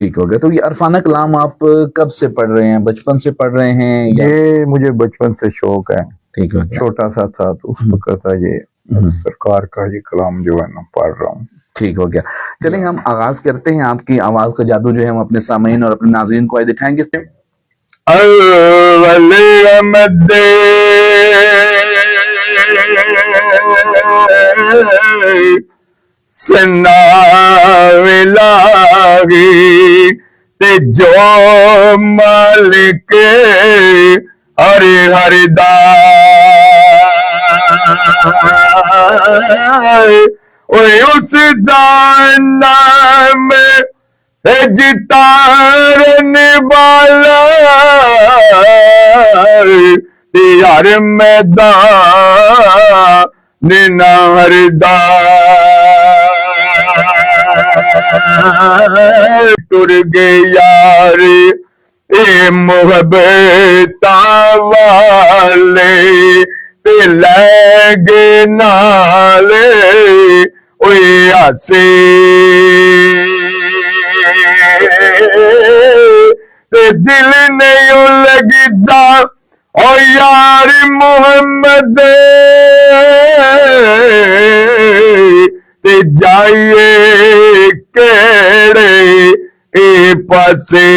ठीक हो गया। तो ये अरफाना कलाम आप कब से पढ़ रहे हैं, बचपन से पढ़ रहे हैं या? ये मुझे बचपन से शौक है, ठीक हो गया। छोटा सा था तो उस वक्त था ये सरकार का ये कलाम जो है ना पढ़ रहा हूँ। ठीक हो गया। चलिए हम आगाज करते हैं। आपकी आवाज का जादू जो है हम अपने सामीन और अपने नाज़रीन को आज दिखाएंगे। ते जो मालिक हर हर उस नाम जितारन वाला यार मैदान न हरदा टुर गए यार ए मोहब्बता वाले ते लगे नाले ओए आसे ते दिल नहीं लगदा ओ यार मोहम्मद ते जाइए केड़े ए पासे